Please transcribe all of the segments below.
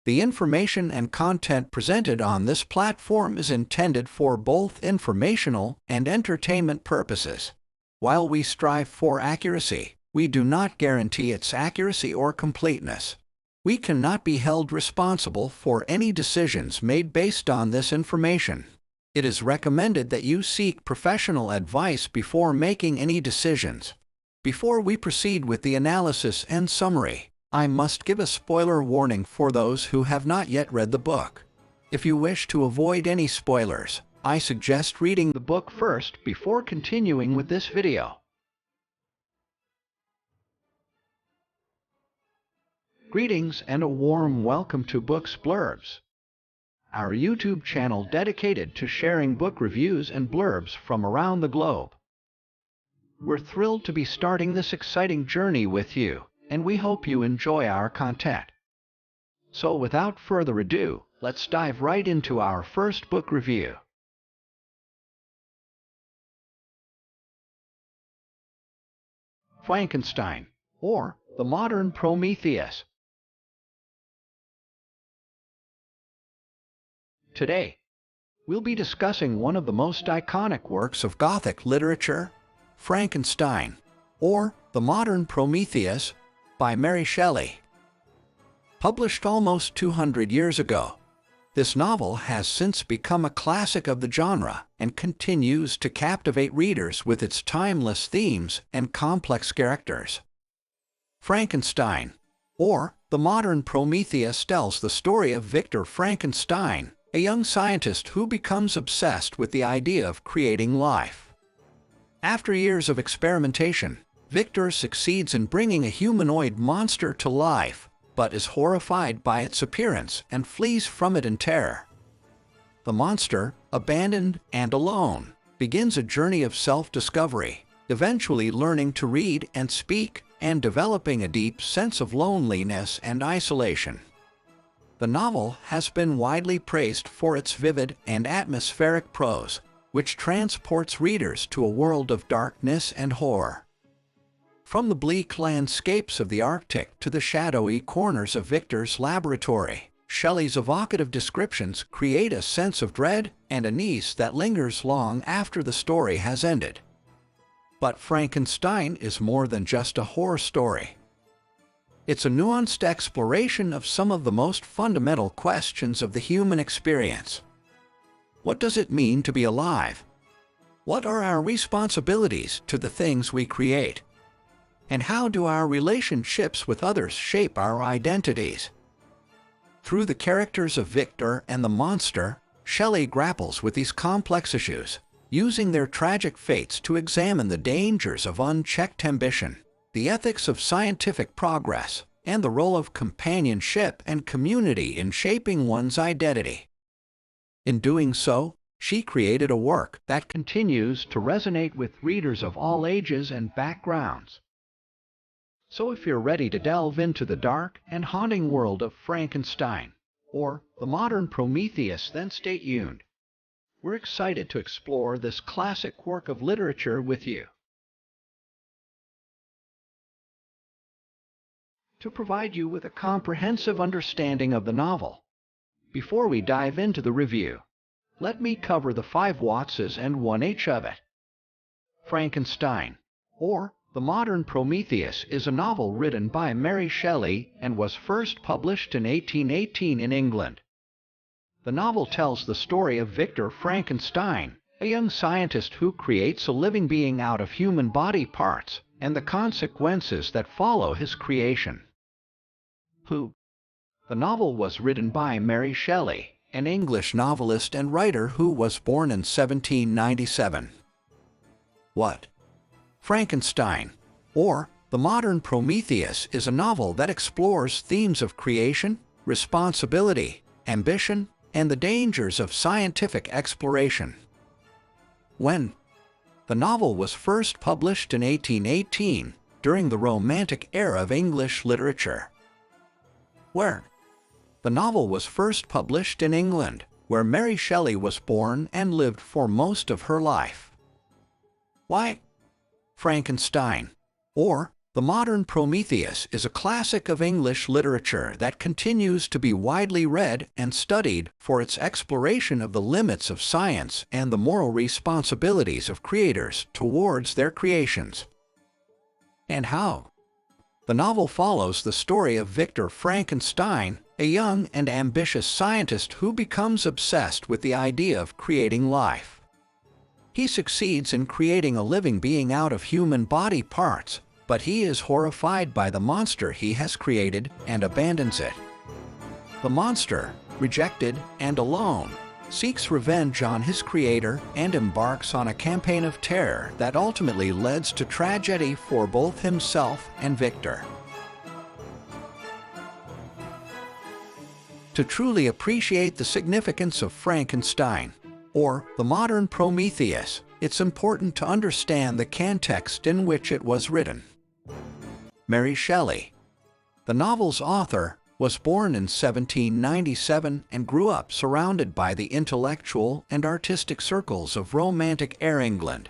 The information and content presented on this platform is intended for both informational and entertainment purposes. While we strive for accuracy, we do not guarantee its accuracy or completeness. We cannot be held responsible for any decisions made based on this information. It is recommended that you seek professional advice before making any decisions. Before we proceed with the analysis and summary, I must give a spoiler warning for those who have not yet read the book. If you wish to avoid any spoilers, I suggest reading the book first before continuing with this video. Greetings and a warm welcome to Books Blurbs, our YouTube channel dedicated to sharing book reviews and blurbs from around the globe. We're thrilled to be starting this exciting journey with you, and we hope you enjoy our content. So without further ado, let's dive right into our first book review. Frankenstein, or the Modern Prometheus. Today, we'll be discussing one of the most iconic works of Gothic literature, Frankenstein, or the Modern Prometheus, by Mary Shelley. Published almost 200 years ago, this novel has since become a classic of the genre and continues to captivate readers with its timeless themes and complex characters. Frankenstein, or the Modern Prometheus, tells the story of Victor Frankenstein, a young scientist who becomes obsessed with the idea of creating life. After years of experimentation, Victor succeeds in bringing a humanoid monster to life, but is horrified by its appearance and flees from it in terror. The monster, abandoned and alone, begins a journey of self-discovery, eventually learning to read and speak and developing a deep sense of loneliness and isolation. The novel has been widely praised for its vivid and atmospheric prose, which transports readers to a world of darkness and horror. From the bleak landscapes of the Arctic to the shadowy corners of Victor's laboratory, Shelley's evocative descriptions create a sense of dread and unease that lingers long after the story has ended. But Frankenstein is more than just a horror story. It's a nuanced exploration of some of the most fundamental questions of the human experience. What does it mean to be alive? What are our responsibilities to the things we create? And how do our relationships with others shape our identities? Through the characters of Victor and the monster, Shelley grapples with these complex issues, using their tragic fates to examine the dangers of unchecked ambition, the ethics of scientific progress, and the role of companionship and community in shaping one's identity. In doing so, she created a work that continues to resonate with readers of all ages and backgrounds. So if you're ready to delve into the dark and haunting world of Frankenstein, or the Modern Prometheus, then stay tuned. We're excited to explore this classic work of literature with you. To provide you with a comprehensive understanding of the novel, before we dive into the review, let me cover the 5 what's and 1H of it. Frankenstein, or the Modern Prometheus, is a novel written by Mary Shelley and was first published in 1818 in England. The novel tells the story of Victor Frankenstein, a young scientist who creates a living being out of human body parts, and the consequences that follow his creation. The novel was written by Mary Shelley, an English novelist and writer who was born in 1797. What? Frankenstein, or the Modern Prometheus, is a novel that explores themes of creation, responsibility, ambition, and the dangers of scientific exploration. When? The novel was first published in 1818, during the Romantic era of English literature. Where? The novel was first published in England, where Mary Shelley was born and lived for most of her life. Why? Frankenstein, or The Modern Prometheus is a classic of English literature that continues to be widely read and studied for its exploration of the limits of science and the moral responsibilities of creators towards their creations. And how? The novel follows the story of Victor Frankenstein, a young and ambitious scientist who becomes obsessed with the idea of creating life. He succeeds in creating a living being out of human body parts, but he is horrified by the monster he has created and abandons it. The monster, rejected and alone, seeks revenge on his creator and embarks on a campaign of terror that ultimately leads to tragedy for both himself and Victor. To truly appreciate the significance of Frankenstein, or the Modern Prometheus, it's important to understand the context in which it was written. Mary Shelley, the novel's author, was born in 1797 and grew up surrounded by the intellectual and artistic circles of Romantic-era England.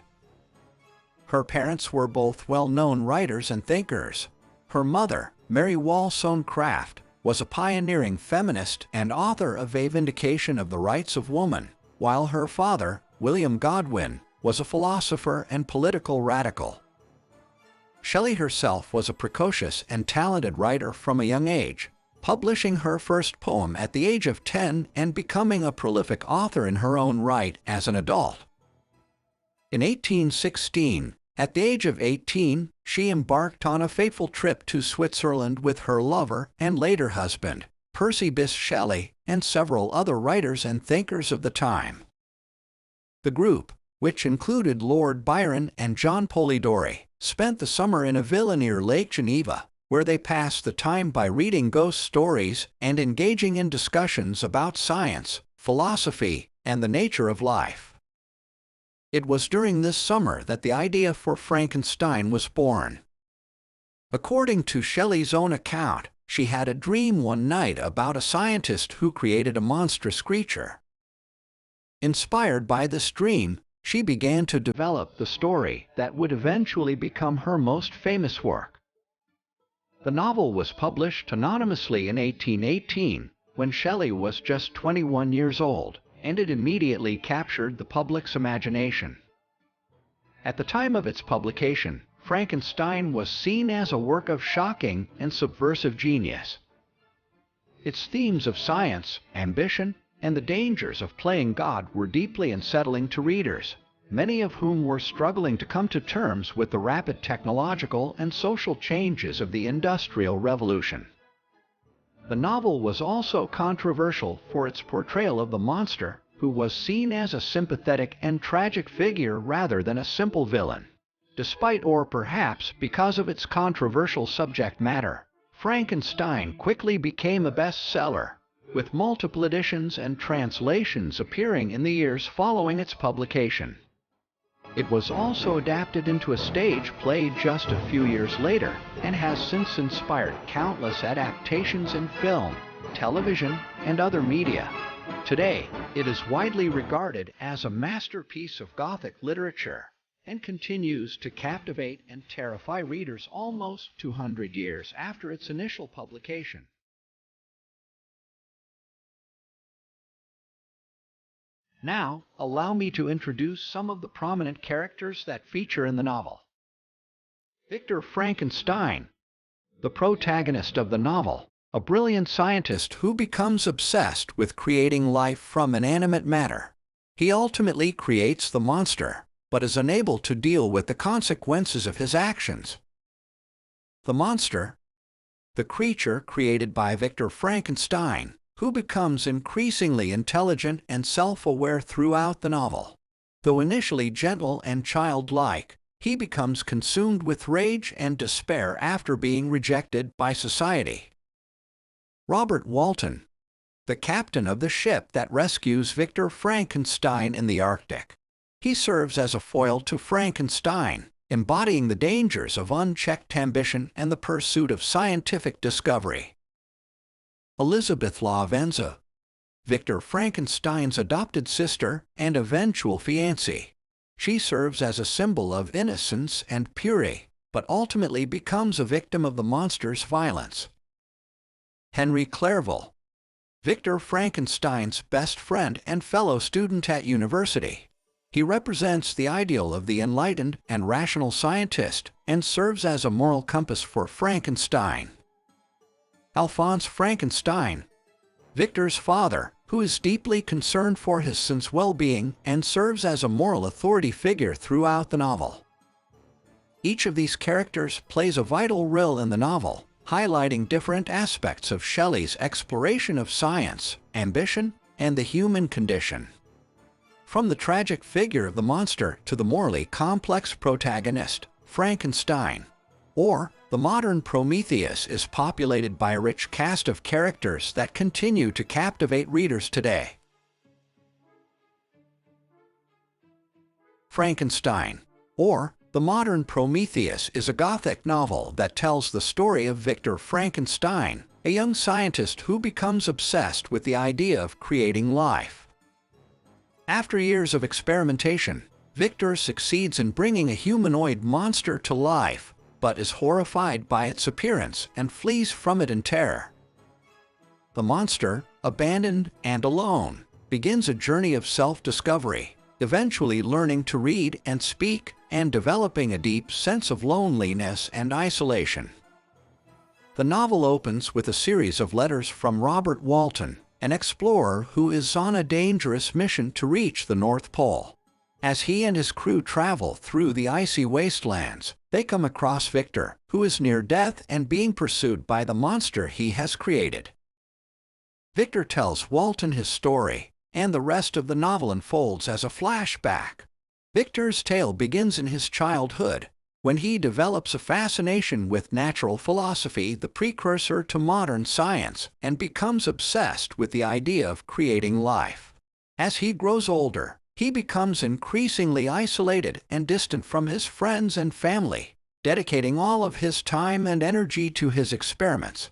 Her parents were both well-known writers and thinkers. Her mother, Mary Wollstonecraft, was a pioneering feminist and author of A Vindication of the Rights of Woman, while her father, William Godwin, was a philosopher and political radical. Shelley herself was a precocious and talented writer from a young age, publishing her first poem at the age of 10 and becoming a prolific author in her own right as an adult. In 1816, at the age of 18, she embarked on a fateful trip to Switzerland with her lover and later husband, Percy Bysshe Shelley, and several other writers and thinkers of the time. The group, which included Lord Byron and John Polidori, spent the summer in a villa near Lake Geneva, where they passed the time by reading ghost stories and engaging in discussions about science, philosophy, and the nature of life. It was during this summer that the idea for Frankenstein was born. According to Shelley's own account, she had a dream one night about a scientist who created a monstrous creature. Inspired by this dream, she began to develop the story that would eventually become her most famous work. The novel was published anonymously in 1818, when Shelley was just 21 years old, and it immediately captured the public's imagination. At the time of its publication, Frankenstein was seen as a work of shocking and subversive genius. Its themes of science, ambition, and the dangers of playing God were deeply unsettling to readers, many of whom were struggling to come to terms with the rapid technological and social changes of the Industrial Revolution. The novel was also controversial for its portrayal of the monster, who was seen as a sympathetic and tragic figure rather than a simple villain. Despite or perhaps because of its controversial subject matter, Frankenstein quickly became a bestseller, with multiple editions and translations appearing in the years following its publication. It was also adapted into a stage play just a few years later and has since inspired countless adaptations in film, television, and other media. Today, it is widely regarded as a masterpiece of Gothic literature and continues to captivate and terrify readers almost 200 years after its initial publication. Now, allow me to introduce some of the prominent characters that feature in the novel. Victor Frankenstein, the protagonist of the novel, a brilliant scientist who becomes obsessed with creating life from inanimate matter. He ultimately creates the monster, but is unable to deal with the consequences of his actions. The monster, the creature created by Victor Frankenstein, who becomes increasingly intelligent and self-aware throughout the novel. Though initially gentle and childlike, he becomes consumed with rage and despair after being rejected by society. Robert Walton, the captain of the ship that rescues Victor Frankenstein in the Arctic. He serves as a foil to Frankenstein, embodying the dangers of unchecked ambition and the pursuit of scientific discovery. Elizabeth Lavenza, Victor Frankenstein's adopted sister and eventual fiancée. She serves as a symbol of innocence and purity, but ultimately becomes a victim of the monster's violence. Henry Clerval, Victor Frankenstein's best friend and fellow student at university. He represents the ideal of the enlightened and rational scientist and serves as a moral compass for Frankenstein. Alphonse Frankenstein, Victor's father, who is deeply concerned for his son's well-being and serves as a moral authority figure throughout the novel. Each of these characters plays a vital role in the novel, highlighting different aspects of Shelley's exploration of science, ambition, and the human condition. From the tragic figure of the monster to the morally complex protagonist, Frankenstein, or the modern Prometheus, is populated by a rich cast of characters that continue to captivate readers today. Frankenstein, or the Modern Prometheus, is a Gothic novel that tells the story of Victor Frankenstein, a young scientist who becomes obsessed with the idea of creating life. After years of experimentation, Victor succeeds in bringing a humanoid monster to life, but is horrified by its appearance and flees from it in terror. The monster, abandoned and alone, begins a journey of self-discovery, eventually learning to read and speak and developing a deep sense of loneliness and isolation. The novel opens with a series of letters from Robert Walton, an explorer who is on a dangerous mission to reach the North Pole. As he and his crew travel through the icy wastelands, they come across Victor, who is near death and being pursued by the monster he has created. Victor tells Walton his story, and the rest of the novel unfolds as a flashback. Victor's tale begins in his childhood, when he develops a fascination with natural philosophy, the precursor to modern science, and becomes obsessed with the idea of creating life. As he grows older, he becomes increasingly isolated and distant from his friends and family, dedicating all of his time and energy to his experiments.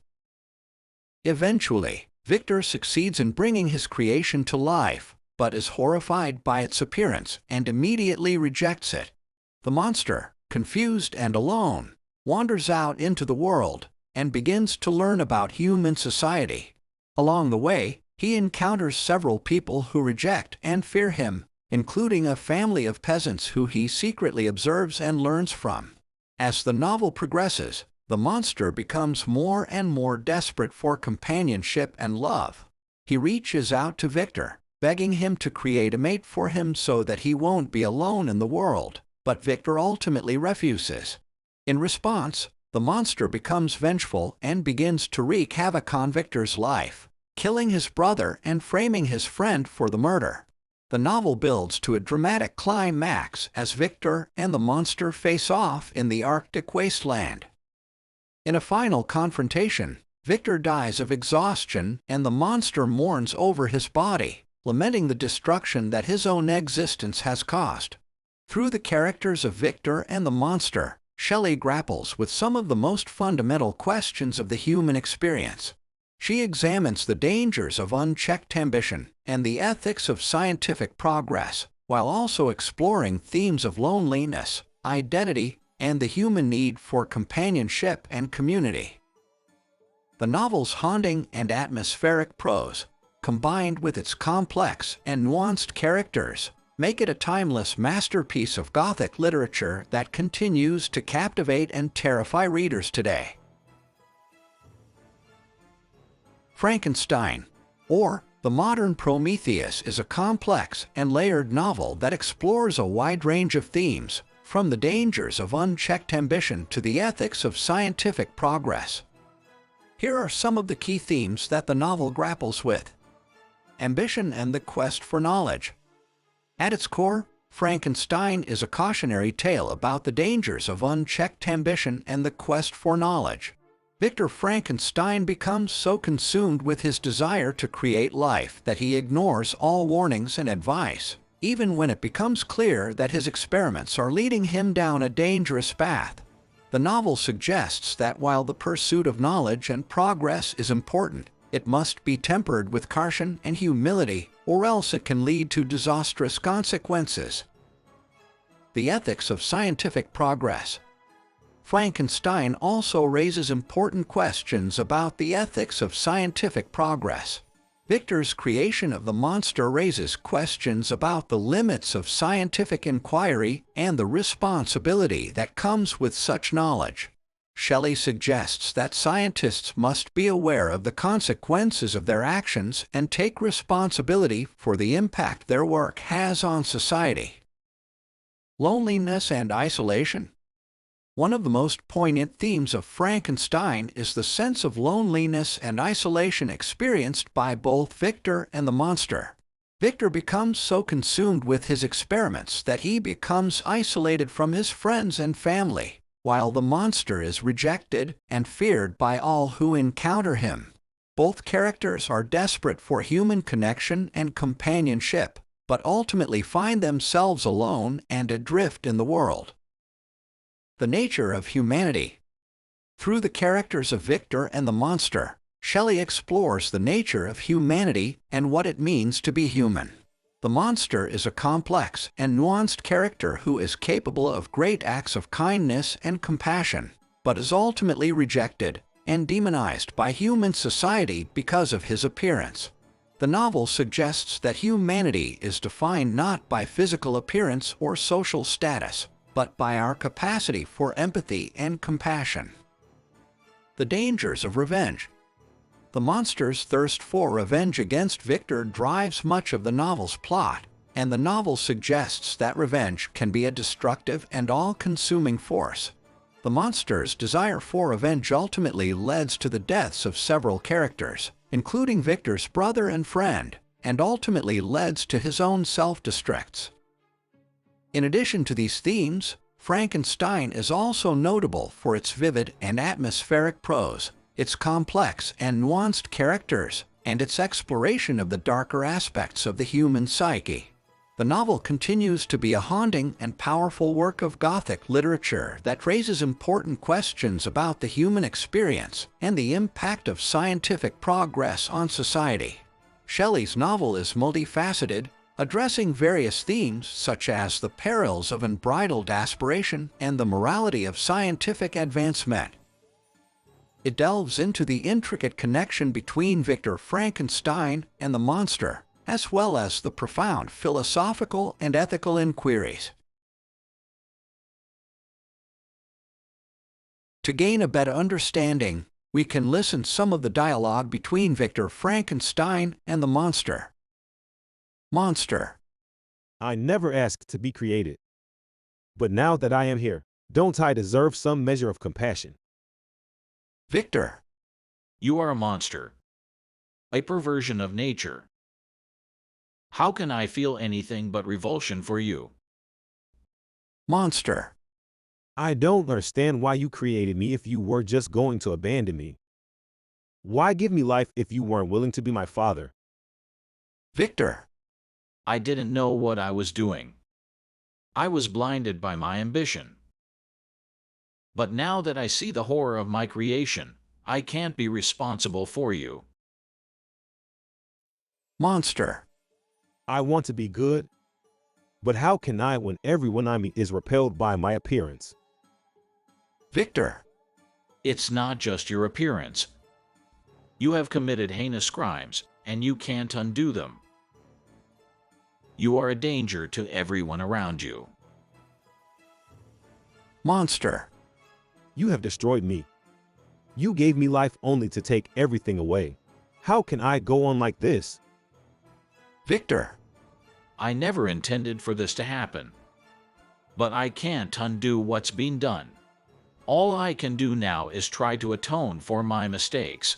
Eventually, Victor succeeds in bringing his creation to life, but is horrified by its appearance and immediately rejects it. The monster, confused and alone, wanders out into the world and begins to learn about human society. Along the way, he encounters several people who reject and fear him, including a family of peasants who he secretly observes and learns from. As the novel progresses, the monster becomes more and more desperate for companionship and love. He reaches out to Victor, begging him to create a mate for him so that he won't be alone in the world, but Victor ultimately refuses. In response, the monster becomes vengeful and begins to wreak havoc on Victor's life, killing his brother and framing his friend for the murder. The novel builds to a dramatic climax as Victor and the monster face off in the Arctic wasteland. In a final confrontation, Victor dies of exhaustion and the monster mourns over his body, lamenting the destruction that his own existence has caused. Through the characters of Victor and the monster, Shelley grapples with some of the most fundamental questions of the human experience. She examines the dangers of unchecked ambition and the ethics of scientific progress, while also exploring themes of loneliness, identity, and the human need for companionship and community. The novel's haunting and atmospheric prose, combined with its complex and nuanced characters, make it a timeless masterpiece of Gothic literature that continues to captivate and terrify readers today. Frankenstein, or The Modern Prometheus, is a complex and layered novel that explores a wide range of themes, from the dangers of unchecked ambition to the ethics of scientific progress. Here are some of the key themes that the novel grapples with. Ambition and the quest for knowledge. At its core, Frankenstein is a cautionary tale about the dangers of unchecked ambition and the quest for knowledge. Victor Frankenstein becomes so consumed with his desire to create life that he ignores all warnings and advice, even when it becomes clear that his experiments are leading him down a dangerous path. The novel suggests that while the pursuit of knowledge and progress is important, it must be tempered with caution and humility, or else it can lead to disastrous consequences. The ethics of scientific progress. Frankenstein also raises important questions about the ethics of scientific progress. Victor's creation of the monster raises questions about the limits of scientific inquiry and the responsibility that comes with such knowledge. Shelley suggests that scientists must be aware of the consequences of their actions and take responsibility for the impact their work has on society. Loneliness and isolation. One of the most poignant themes of Frankenstein is the sense of loneliness and isolation experienced by both Victor and the monster. Victor becomes so consumed with his experiments that he becomes isolated from his friends and family, while the monster is rejected and feared by all who encounter him. Both characters are desperate for human connection and companionship, but ultimately find themselves alone and adrift in the world. The nature of humanity. Through the characters of Victor and the monster, Shelley explores the nature of humanity and what it means to be human. The monster is a complex and nuanced character who is capable of great acts of kindness and compassion, but is ultimately rejected and demonized by human society because of his appearance. The novel suggests that humanity is defined not by physical appearance or social status, but by our capacity for empathy and compassion. The dangers of revenge. The monster's thirst for revenge against Victor drives much of the novel's plot, and the novel suggests that revenge can be a destructive and all-consuming force. The monster's desire for revenge ultimately leads to the deaths of several characters, including Victor's brother and friend, and ultimately leads to his own self-destructs. In addition to these themes, Frankenstein is also notable for its vivid and atmospheric prose, its complex and nuanced characters, and its exploration of the darker aspects of the human psyche. The novel continues to be a haunting and powerful work of Gothic literature that raises important questions about the human experience and the impact of scientific progress on society. Shelley's novel is multifaceted, addressing various themes such as the perils of unbridled aspiration and the morality of scientific advancement. It delves into the intricate connection between Victor Frankenstein and the monster, as well as the profound philosophical and ethical inquiries. To gain a better understanding, we can listen some of the dialogue between Victor Frankenstein and the monster. Monster. I never asked to be created. But now that I am here, don't I deserve some measure of compassion? Victor. You are a monster. A perversion of nature. How can I feel anything but revulsion for you? Monster. I don't understand why you created me if you were just going to abandon me. Why give me life if you weren't willing to be my father? Victor. I didn't know what I was doing. I was blinded by my ambition. But now that I see the horror of my creation, I can't be responsible for you. Monster. I want to be good, but how can I when everyone I meet is repelled by my appearance? Victor. It's not just your appearance. You have committed heinous crimes, and you can't undo them. You are a danger to everyone around you. Monster. You have destroyed me. You gave me life only to take everything away. How can I go on like this? Victor. I never intended for this to happen. But I can't undo what's been done. All I can do now is try to atone for my mistakes.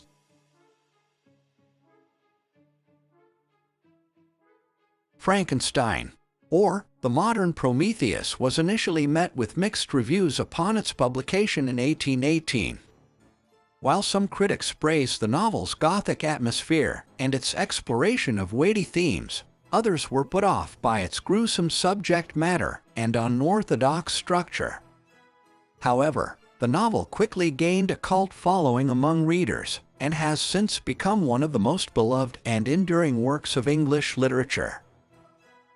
Frankenstein, or the Modern Prometheus, was initially met with mixed reviews upon its publication in 1818. While some critics praised the novel's Gothic atmosphere and its exploration of weighty themes, others were put off by its gruesome subject matter and unorthodox structure. However, the novel quickly gained a cult following among readers and has since become one of the most beloved and enduring works of English literature.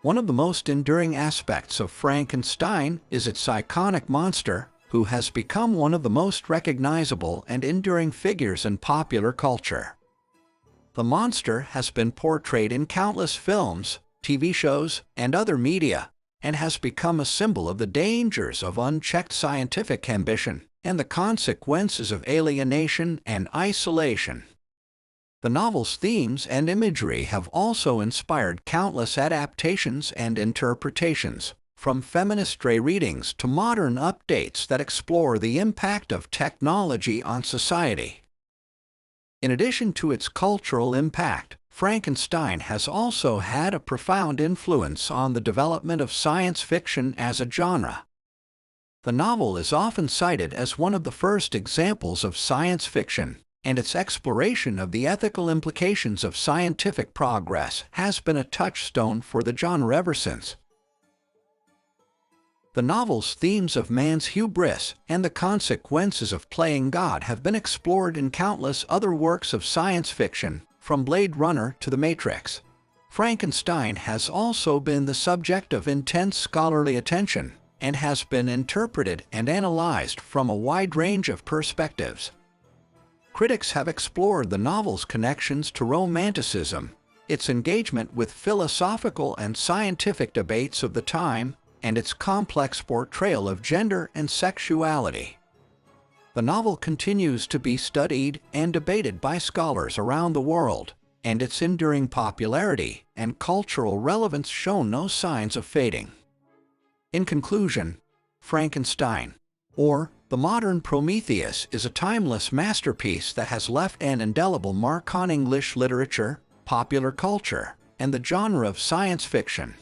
One of the most enduring aspects of Frankenstein is its iconic monster, who has become one of the most recognizable and enduring figures in popular culture. The monster has been portrayed in countless films, TV shows, and other media, and has become a symbol of the dangers of unchecked scientific ambition and the consequences of alienation and isolation. The novel's themes and imagery have also inspired countless adaptations and interpretations, from feminist stray readings to modern updates that explore the impact of technology on society. In addition to its cultural impact, Frankenstein has also had a profound influence on the development of science fiction as a genre. The novel is often cited as one of the first examples of science fiction, and its exploration of the ethical implications of scientific progress has been a touchstone for the genre ever since. The novel's themes of man's hubris and the consequences of playing God have been explored in countless other works of science fiction, from Blade Runner to The Matrix. Frankenstein has also been the subject of intense scholarly attention and has been interpreted and analyzed from a wide range of perspectives. Critics have explored the novel's connections to Romanticism, its engagement with philosophical and scientific debates of the time, and its complex portrayal of gender and sexuality. The novel continues to be studied and debated by scholars around the world, and its enduring popularity and cultural relevance show no signs of fading. In conclusion, Frankenstein, or the Modern Prometheus, is a timeless masterpiece that has left an indelible mark on English literature, popular culture, and the genre of science fiction.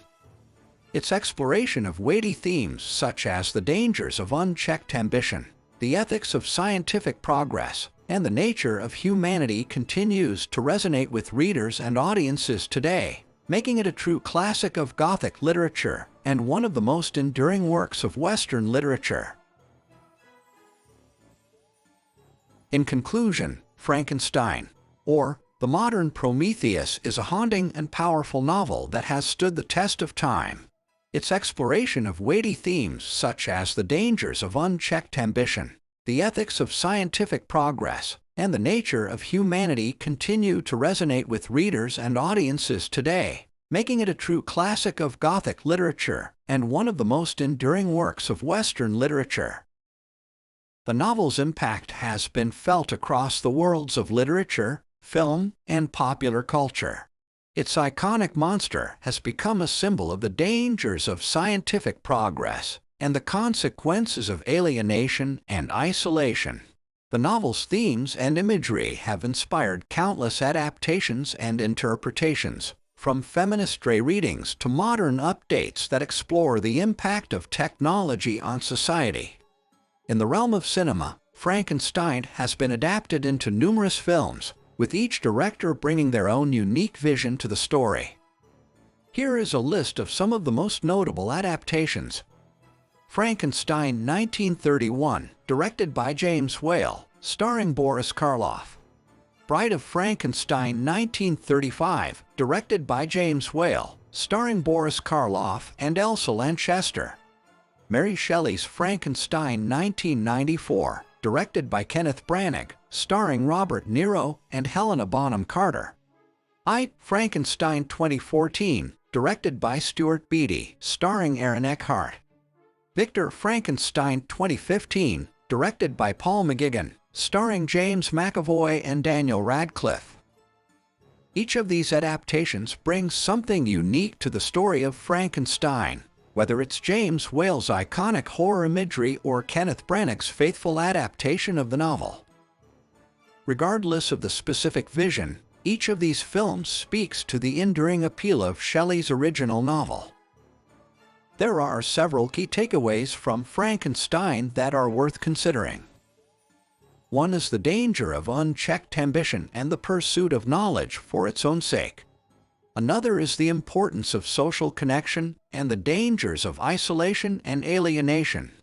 Its exploration of weighty themes such as the dangers of unchecked ambition, the ethics of scientific progress, and the nature of humanity continues to resonate with readers and audiences today, making it a true classic of Gothic literature and one of the most enduring works of Western literature. In conclusion, Frankenstein, or the Modern Prometheus, is a haunting and powerful novel that has stood the test of time. Its exploration of weighty themes such as the dangers of unchecked ambition, the ethics of scientific progress, and the nature of humanity continue to resonate with readers and audiences today, making it a true classic of Gothic literature and one of the most enduring works of Western literature. The novel's impact has been felt across the worlds of literature, film, and popular culture. Its iconic monster has become a symbol of the dangers of scientific progress and the consequences of alienation and isolation. The novel's themes and imagery have inspired countless adaptations and interpretations, from feminist stray readings to modern updates that explore the impact of technology on society. In the realm of cinema, Frankenstein has been adapted into numerous films, with each director bringing their own unique vision to the story. Here is a list of some of the most notable adaptations. Frankenstein 1931, directed by James Whale, starring Boris Karloff. Bride of Frankenstein 1935, directed by James Whale, starring Boris Karloff and Elsa Lanchester. Mary Shelley's Frankenstein 1994, directed by Kenneth Branagh, starring Robert Niro and Helena Bonham Carter. Frankenstein 2014, directed by Stuart Beattie, starring Aaron Eckhart. Victor Frankenstein 2015, directed by Paul McGuigan, starring James McAvoy and Daniel Radcliffe. Each of these adaptations brings something unique to the story of Frankenstein, whether it's James Whale's iconic horror imagery or Kenneth Branagh's faithful adaptation of the novel. Regardless of the specific vision, each of these films speaks to the enduring appeal of Shelley's original novel. There are several key takeaways from Frankenstein that are worth considering. One is the danger of unchecked ambition and the pursuit of knowledge for its own sake. Another is the importance of social connection and the dangers of isolation and alienation.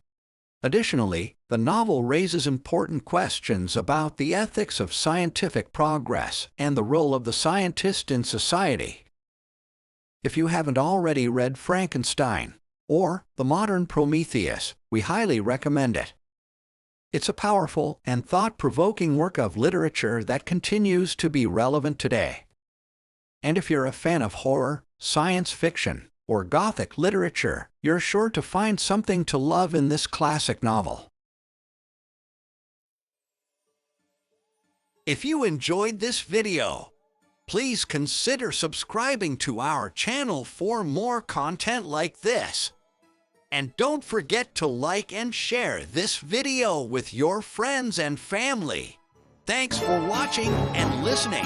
Additionally, the novel raises important questions about the ethics of scientific progress and the role of the scientist in society. If you haven't already read Frankenstein, or The Modern Prometheus, we highly recommend it. It's a powerful and thought-provoking work of literature that continues to be relevant today. And if you're a fan of horror, science fiction, or Gothic literature, you're sure to find something to love in this classic novel. If you enjoyed this video, please consider subscribing to our channel for more content like this. And don't forget to like and share this video with your friends and family. Thanks for watching and listening.